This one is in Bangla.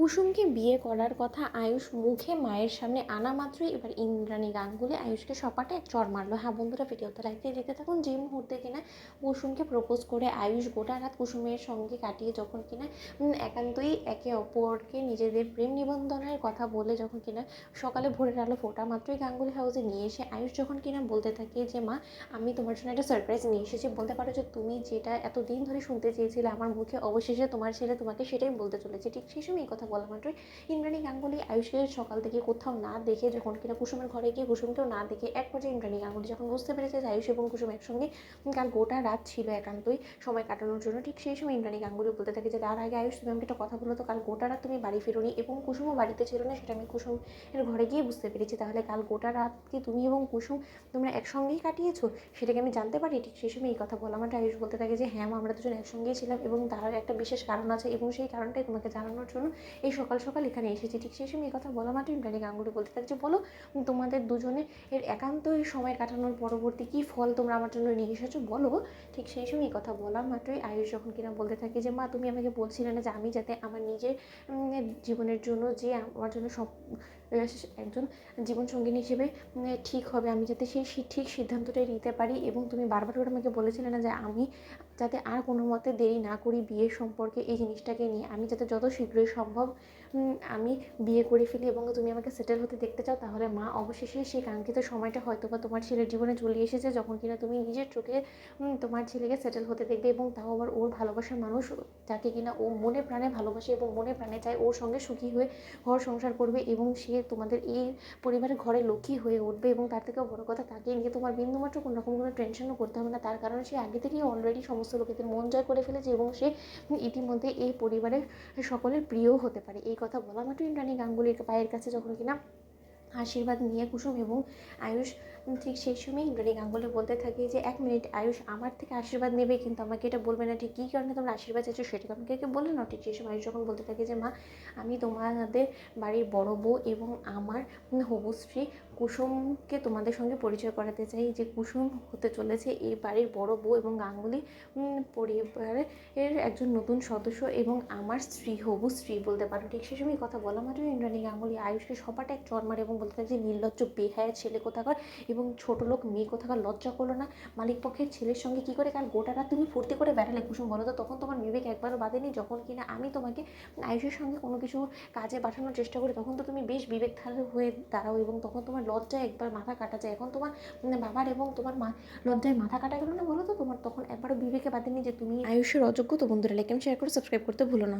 কুসুমকে বিয়ে করার কথা আয়ুষ মুখে মায়ের সামনে আনা মাত্রই এবার ইন্দ্রাণী গাঙ্গুলি আয়ুষকে সপাটে এক চড় মারলো। হ্যাঁ বন্ধুরা, ভিডিওতে লাইক দিয়ে দেখতে থাকুন। যে মুহূর্তে কিনা কুসুমকে প্রপোজ করে আয়ুষ গোটা রাত কুসুমের সঙ্গে কাটিয়ে যখন কিনা একান্তই একে অপরকে নিজেদের প্রেম নিবন্ধনের কথা বলে যখন কিনা সকালে ভোরের আলো ফোটা মাত্রই গাঙ্গুলি হাউসে নিয়ে এসে আয়ুষ যখন কিনা বলতে থাকে যে মা, আমি তোমার জন্য একটা সারপ্রাইজ নিয়ে এসেছি। বলতে পারো যে তুমি যেটা এতদিন ধরে শুনতে চেয়েছিলে আমার মুখে, অবশেষে তোমার ছেলে তোমাকে সেটাই বলতে চলেছে। ঠিক সেই সময় এই কথা বলা মাত্রই ইন্দ্রাণী গাঙ্গুলি আয়ুষকে সকাল থেকে কোথাও না দেখে যখন কিনা কুসুমের ঘরে গিয়ে কুসুমকেও না দেখে এক পর্যায়ে ইন্দ্রাণী গাঙ্গুলি যখন বুঝতে পেরেছে যে আয়ুষ এবং কুসুম একসঙ্গে কাল গোটা রাত ছিল একান্তই সময় কাটানোর জন্য, ঠিক সেই সময় ইন্দ্রাণী গাঙ্গুলি বলতে থাকে যে তার আগে আয়ুষ তুমি আমাকে একটা কথা বলো তো, কাল গোটা রাত তুমি বাড়ি ফেরোনি এবং কুসুমও বাড়িতে ছিল না, সেটা আমি কুসুমের ঘরে গিয়ে বুঝতে পেরেছি। তাহলে কাল গোটা রাত কি তুমি এবং কুসুম তোমরা একসঙ্গেই কাটিয়েছো, সেটাকে আমি জানতে পারি? ঠিক সেই সময় এই কথা বলা মানে আয়ুষ বলতে থাকে যে হ্যাঁ আমরা দুজন একসঙ্গেই ছিলাম এবং তার একটা বিশেষ কারণ আছে এবং সেই কারণটাই তোমাকে জানানোর জন্য এই সকাল সকাল এখানে এসেছি। ঠিক সেই সময় এই কথা বলা মাত্রই ইন্দ্রাণী গাঙ্গুলি বলতে থাকে যে বলো তোমাদের দুজনে এর একান্তই সময় কাটানোর পরবর্তী কী ফল তোমরা আমার জন্য নিয়ে এসেছো, বলো। ঠিক সেই সময় এই কথা বলা মাত্রই আয়ুষ যখন কিনা বলতে থাকে যে মা, তুমি আমাকে বলছিলে না যে আমি যাতে আমার নিজের জীবনের জন্য যে আমার জন্য সব একজন জীবনসঙ্গিনী হিসেবে ঠিক হবে, আমি যাতে সেই ঠিক সিদ্ধান্তটাই নিতে পারি, এবং তুমি বারবার করে আমাকে বলেছিলে না যে আমি যাতে আর কোনো মতে দেরি না করি বিয়ের সম্পর্কে এই জিনিসটাকে নিয়ে, আমি যাতে যত শীঘ্রই সম্ভব আমি বিয়ে করে ফেলি এবং তুমি আমাকে সেটেল হতে দেখতে চাও। তাহলে মা, অবশেষে সেই কাঙ্ক্ষিত সময়টা হয়তো বা তোমার ছেলের জীবনে চলে এসেছে যখন কিনা তুমি নিজের চোখে তোমার ছেলেকে সেটেল হতে দেখবে, এবং তাও আবার ওর ভালোবাসার মানুষ যাকে কিনা ও মনে প্রাণে ভালোবাসে এবং মনে প্রাণে চায় ওর সঙ্গে সুখী হয়ে ঘর সংসার করবে এবং সে তোমাদের এই পরিবারের ঘরে লক্ষ্মী হয়ে উঠবে। এবং তার থেকেও বড় কথা, তাকে নিয়ে তোমার বিন্দুমাত্র কোনো রকম কোনো টেনশনও করতে হবে না, তার কারণ সে আগে থেকেই অলরেডি সমস্ত লোকেদের মন জয় করে ফেলেছে এবং সে ইতিমধ্যে এই পরিবারের সকলের প্রিয় হতে পারে। এই কথা বলা মাত্র ইন্দ্রাণী গাঙ্গুলির পায়ের কাছে যখন কিনা আশীর্বাদ নিয়ে কুসুম এবং আয়ুষ, ঠিক সেই সময় ইন্দ্রাণী গাঙ্গুলি বলতে থাকে যে এক মিনিট, আয়ুষ আমার থেকে আশীর্বাদ নেবে কিন্তু আমাকে এটা বলবে না, ঠিক কী কারণে তোমরা আশীর্বাদ চাইছো সেটা তো আমাকে বললে না। ঠিক সেই সময় আয়ুষ যখন বলতে থাকে যে মা, আমি তোমাদের বাড়ির বড় বউ এবং আমার হবু স্ত্রী কুসুমকে তোমাদের সঙ্গে পরিচয় করাতে চাই, যে কুসুম হতে চলেছে এই বাড়ির বড় বউ এবং গাঙ্গুলি পরিবারের একজন নতুন সদস্য এবং আমার স্ত্রী, হবু স্ত্রী বলতে পারো। ঠিক সেই সময় কথা বলা মাত্র ইন্দ্রাণী গাঙ্গুলি আয়ুষকে সপাটে এক চড় মারে এবং বলতে থাকে যে নির্লজ্জ বেহায়া ছেলে কোথাকার এবং ছোট লোক মেয়ে কোথাকার, লজ্জা করলো না মালিক পক্ষের ছেলের সঙ্গে কী করে কাল গোটা রাত তুমি ফুর্তি করে বেড়ালে কুসুম, বলো তো? তখন তোমার বিবেক একবারও বাঁধেনি? যখন কিনা আমি তোমাকে আয়ুষের সঙ্গে কোনো কিছু কাজে পাঠানোর চেষ্টা করি তখন তো তুমি বেশ বিবেকধারী হয়ে দাঁড়াও এবং তখন তোমার লজ্জায় একবার মাথা কাটা যায়। এখন তোমার বাবার এবং তোমার মা লজ্জায় মাথা কাটা গেল না, বলো তো? তোমার তখন একবারও বিবেকে বাঁধেনি যে তুমি আয়ুষের অযোগ্য? তো বন্ধুরা, লাইক এন্ড শেয়ার করে সাবস্ক্রাইব করতে ভুলো না।